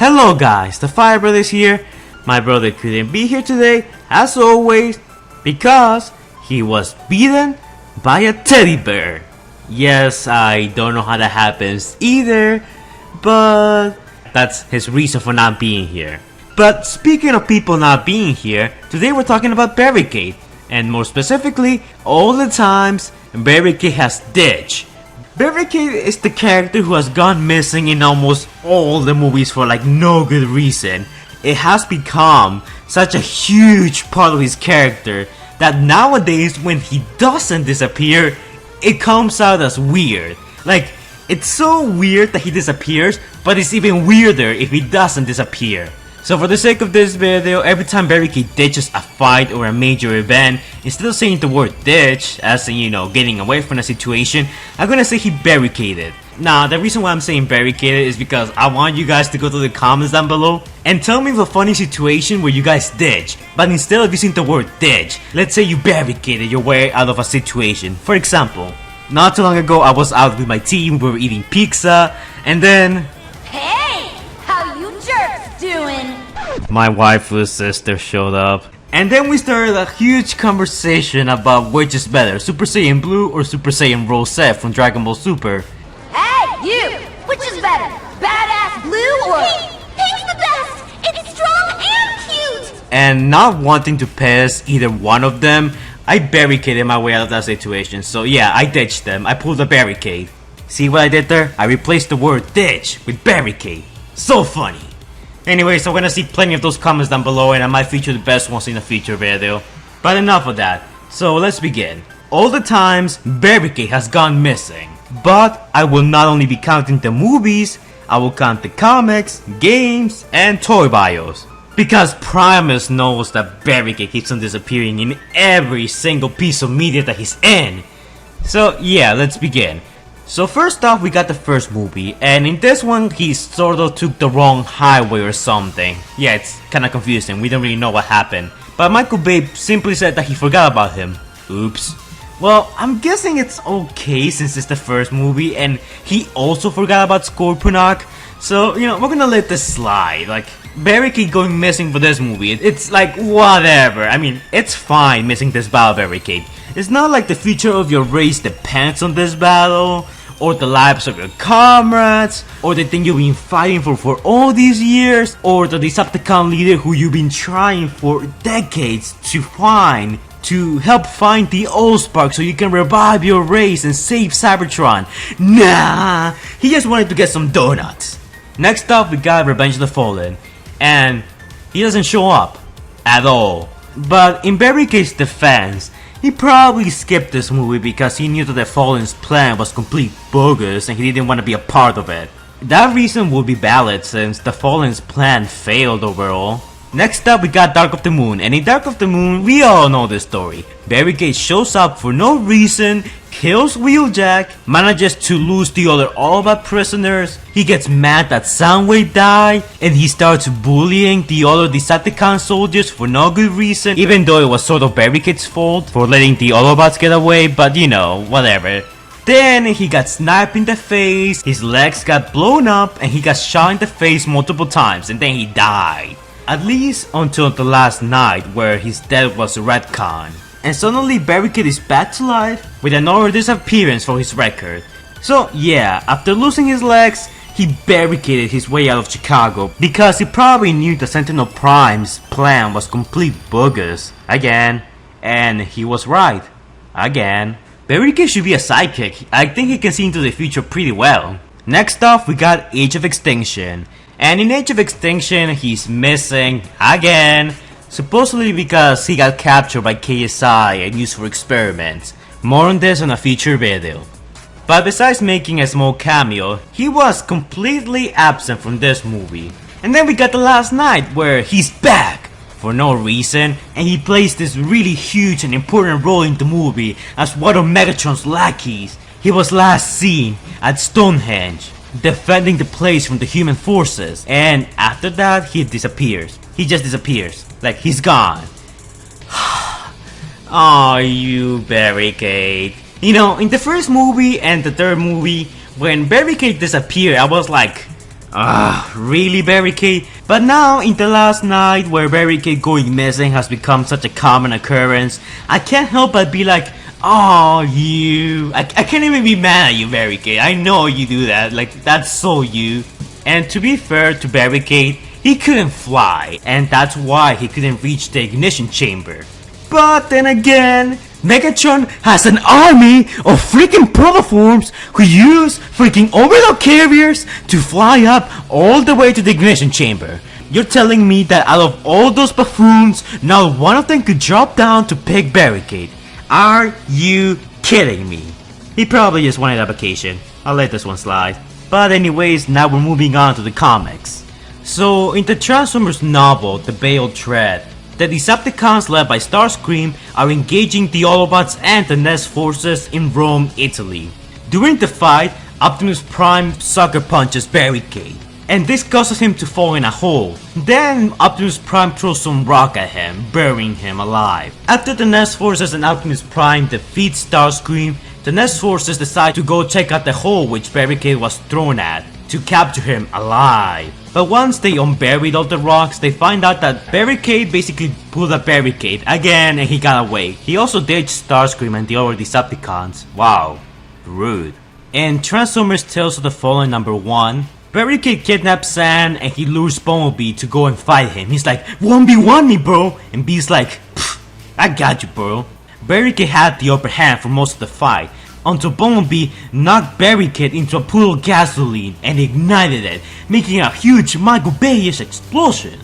Hello guys, the Fire Brothers here. My brother couldn't be here today, as always, because he was beaten by a teddy bear. Yes, I don't know how that happens either, but that's his reason for not being here. But speaking of people not being here, today we're talking about Barricade, and more specifically, all the times Barricade has ditched. Barricade is the character who has gone missing in almost all the movies for like no good reason. It has become such a huge part of his character that nowadays when he doesn't disappear, it comes out as weird. Like, it's so weird that he disappears, but it's even weirder if he doesn't disappear. So for the sake of this video, every time Barricade ditches a fight or a major event, instead of saying the word ditch, as in, you know, getting away from a situation, I'm gonna say he barricaded. Now, the reason why I'm saying barricaded is because I want you guys to go to the comments down below and tell me the funny situation where you guys ditch, but instead of using the word ditch, let's say you barricaded your way out of a situation. For example, not too long ago I was out with my team, we were eating pizza, and then... Hey! How you jerks doing? My waifu's sister showed up. And then we started a huge conversation about which is better, Super Saiyan Blue or Super Saiyan Rosette from Dragon Ball Super. Hey, you! Which is better? Badass blue or... Pink's the best! It's strong and cute! And not wanting to piss either one of them, I barricaded my way out of that situation. So yeah, I ditched them. I pulled a barricade. See what I did there? I replaced the word ditch with barricade. So funny. Anyways, I'm gonna see plenty of those comments down below and I might feature the best ones in a future video. But enough of that. So let's begin. All the times Barricade has gone missing. But I will not only be counting the movies, I will count the comics, games, and toy bios. Because Primus knows that Barricade keeps on disappearing in every single piece of media that he's in. So yeah, let's begin. So first off, we got the first movie, and in this one, he sort of took the wrong highway or something. Yeah, it's kinda confusing, we don't really know what happened. But Michael Bay simply said that he forgot about him. Oops. Well, I'm guessing it's okay since it's the first movie, and he also forgot about Scorponok. So, you know, we're gonna let this slide. Like, Barricade going missing for this movie, it's like, whatever. I mean, it's fine missing this battle, Barricade. It's not like the future of your race depends on this battle, or the lives of your comrades, or the thing you've been fighting for all these years, or the Decepticon leader who you've been trying for decades to find, to help find the Allspark so you can revive your race and save Cybertron. Nah, he just wanted to get some donuts. Next up, we got Revenge of the Fallen, and he doesn't show up at all. But in Barricade's defense, he probably skipped this movie because he knew that the Fallen's plan was complete bogus and he didn't want to be a part of it. That reason would be valid since the Fallen's plan failed overall. Next up, we got Dark of the Moon, and in Dark of the Moon, we all know this story. Barricade shows up for no reason, kills Wheeljack, manages to lose the other Autobot prisoners, he gets mad that Soundwave died, and he starts bullying the other Decepticon soldiers for no good reason, even though it was sort of Barricade's fault for letting the Autobots get away, but you know, whatever. Then he got sniped in the face, his legs got blown up, and he got shot in the face multiple times, and then he died. At least until the last night where his death was retconned. And suddenly Barricade is back to life with another disappearance for his record. So yeah, after losing his legs, he barricaded his way out of Chicago because he probably knew the Sentinel Prime's plan was complete bogus. Again. And he was right. Again. Barricade should be a sidekick. I think he can see into the future pretty well. Next off, we got Age of Extinction. And in Age of Extinction, he's missing again, supposedly because he got captured by KSI and used for experiments. More on this in a future video. But besides making a small cameo, he was completely absent from this movie. And then we got The Last Night, where he's back for no reason, and he plays this really huge and important role in the movie as one of Megatron's lackeys. He was last seen at Stonehenge, defending the place from the human forces, and after that he disappears. He just disappears, like he's gone. Oh, you Barricade. You know, in the first movie and the third movie, when Barricade disappeared, I was like, Really, Barricade? But now, in the last night where Barricade going missing has become such a common occurrence, I can't help but be like, oh, you. I can't even be mad at you, Barricade. I know you do that. Like, that's so you. And to be fair to Barricade, he couldn't fly, and that's why he couldn't reach the ignition chamber. But then again, Megatron has an army of freaking protoforms who use freaking orbital carriers to fly up all the way to the ignition chamber. You're telling me that out of all those buffoons, not one of them could drop down to pick Barricade? Are you kidding me? He probably just wanted a vacation. I'll let this one slide. But anyways, now we're moving on to the comics. So, in the Transformers novel, The Veiled Thread, the Decepticons led by Starscream are engaging the Autobots and the Nest forces in Rome, Italy. During the fight, Optimus Prime sucker punches Barricade, and this causes him to fall in a hole. Then Optimus Prime throws some rock at him, burying him alive. After the Nest forces and Optimus Prime defeat Starscream, the Nest forces decide to go check out the hole which Barricade was thrown at, to capture him alive. But once they unburied all the rocks, they find out that Barricade basically pulled a barricade again and he got away. He also ditched Starscream and the other Decepticons. Wow, rude. In Transformers Tales of the Fallen #1, Barricade kidnaps Sam and he lures Bumblebee to go and fight him. He's like, 1v1 me bro! And Bee's like, I got you bro. Barricade had the upper hand for most of the fight, until Bumblebee knocked Barricade into a pool of gasoline and ignited it, making a huge Michael Bay-ish explosion.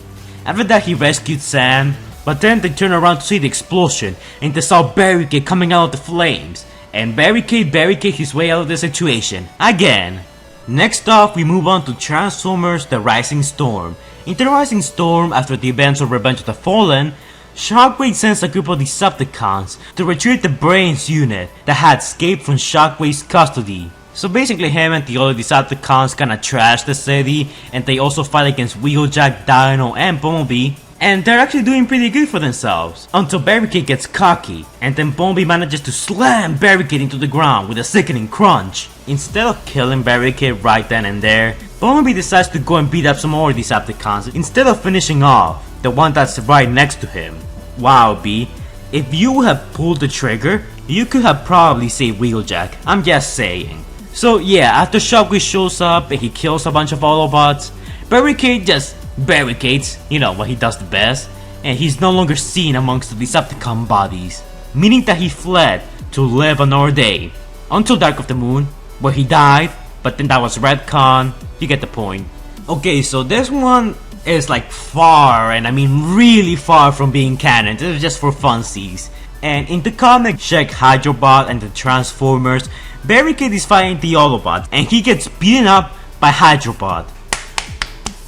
After that he rescued Sam, but then they turned around to see the explosion and they saw Barricade coming out of the flames, and Barricade barricaded his way out of the situation, again. Next off we move on to Transformers The Rising Storm. In The Rising Storm, after the events of Revenge of the Fallen, Shockwave sends a group of Decepticons to retrieve the Brains unit that had escaped from Shockwave's custody. So basically him and the other Decepticons kinda trash the city, and they also fight against Wheeljack, Dino, and Bumblebee, and they're actually doing pretty good for themselves, until Barricade gets cocky, and then Bumblebee manages to slam Barricade into the ground with a sickening crunch. Instead of killing Barricade right then and there, Bumblebee decides to go and beat up some more Decepticons instead of finishing off the one that's right next to him. Wow, B, if you had pulled the trigger, you could have probably saved Wheeljack, I'm just saying. So yeah, after Shockwave shows up and he kills a bunch of Autobots, Barricade just barricades, you know what he does the best, and he's no longer seen amongst the Decepticon bodies, meaning that he fled to live another day, until Dark of the Moon, where he died, but then that was retcon, you get the point. Okay, so this one is like far, and I mean really far from being canon. This is just for funsies. And in the comic Check Hydrobot and the Transformers, Barricade is fighting the Autobots and he gets beaten up by Hydrobot.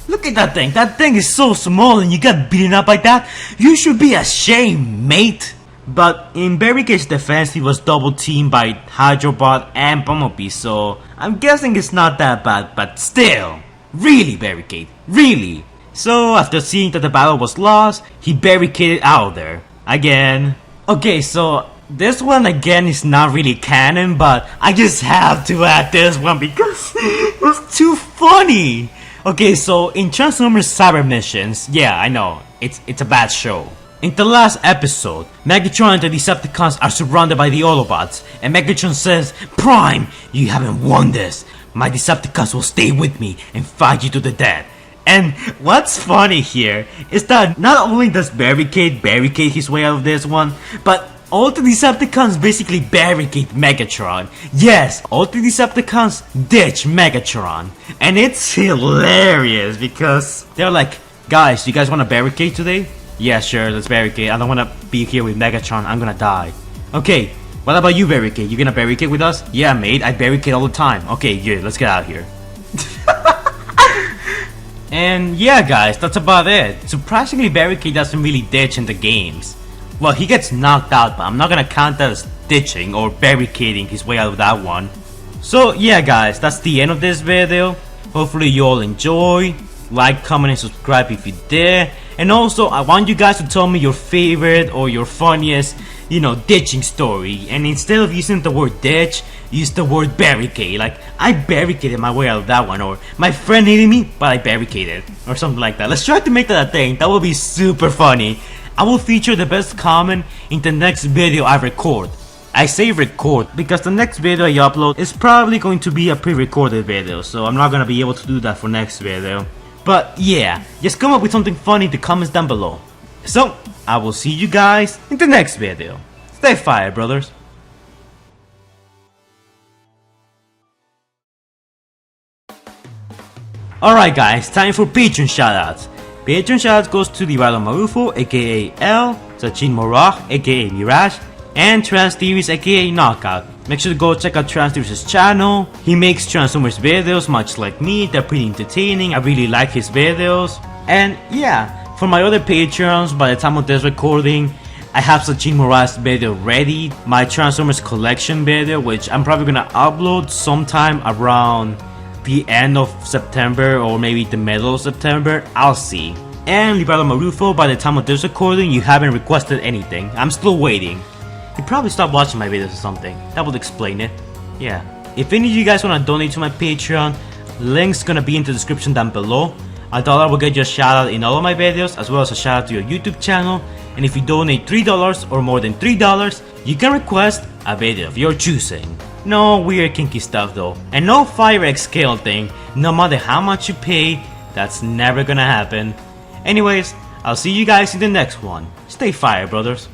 Look at that thing. That thing is so small and you got beaten up like that. You should be ashamed, mate. But in Barricade's defense, he was double teamed by Hydrobot and Bumblebee, so I'm guessing it's not that bad, but still. Really, Barricade, really. So after seeing that the battle was lost, he barricaded out of there. Again. Okay, so this one again is not really canon, but I just have to add this one because it's too funny. Okay, so in Transformers Cyber Missions, yeah, I know, it's a bad show. In the last episode, Megatron and the Decepticons are surrounded by the Autobots, and Megatron says, Prime, you haven't won this. My Decepticons will stay with me and fight you to the death. And what's funny here is that not only does Barricade barricade his way out of this one, but all the Decepticons basically barricade Megatron. Yes, all the Decepticons ditch Megatron. And it's hilarious because they're like, guys, you guys wanna barricade today? Yeah, sure, let's barricade. I don't wanna be here with Megatron, I'm gonna die. Okay, what about you, Barricade? You gonna barricade with us? Yeah, mate, I barricade all the time. Okay, good, let's get out of here. And yeah, guys, that's about it. Surprisingly, Barricade doesn't really ditch in the games. Well, he gets knocked out, but I'm not gonna count that as ditching or barricading his way out of that one. So yeah, guys, that's the end of this video. Hopefully you all enjoy. Like, comment, and subscribe if you dare. And also, I want you guys to tell me your favorite or your funniest, ditching story. And instead of using the word ditch, used the word barricade. Like, I barricaded my way out of that one, or my friend hated me, but I barricaded, or something like that. Let's try to make that a thing. That would be super funny. I will feature the best comment in the next video I record. I say record because the next video I upload is probably going to be a pre-recorded video, so I'm not gonna be able to do that for next video. But yeah, just come up with something funny in the comments down below. So, I will see you guys in the next video. Stay fire, brothers. Alright guys, time for Patron shoutouts. Patron shoutouts goes to Divaldo Marufo, aka L, Sachin Morach, aka Mirage, and Trans Theories, aka Knockout. Make sure to go check out Trans Theories' channel. He makes Transformers videos much like me, they're pretty entertaining, I really like his videos. And yeah, for my other Patrons, by the time of this recording, I have Sachin Morach's video ready, my Transformers collection video, which I'm probably gonna upload sometime around the end of September or maybe the middle of September, I'll see. And Librado Marufo, by the time of this recording, you haven't requested anything, I'm still waiting. You probably stopped watching my videos or something. That would explain it. Yeah. If any of you guys want to donate to my Patreon, link's gonna be in the description down below. $1 will get you a shout out in all of my videos, as well as a shout out to your YouTube channel. And if you donate $3 or more than $3, you can request a video of your choosing. No weird kinky stuff though. And no 5x scale thing. No matter how much you pay, that's never gonna happen. Anyways, I'll see you guys in the next one. Stay fire, brothers.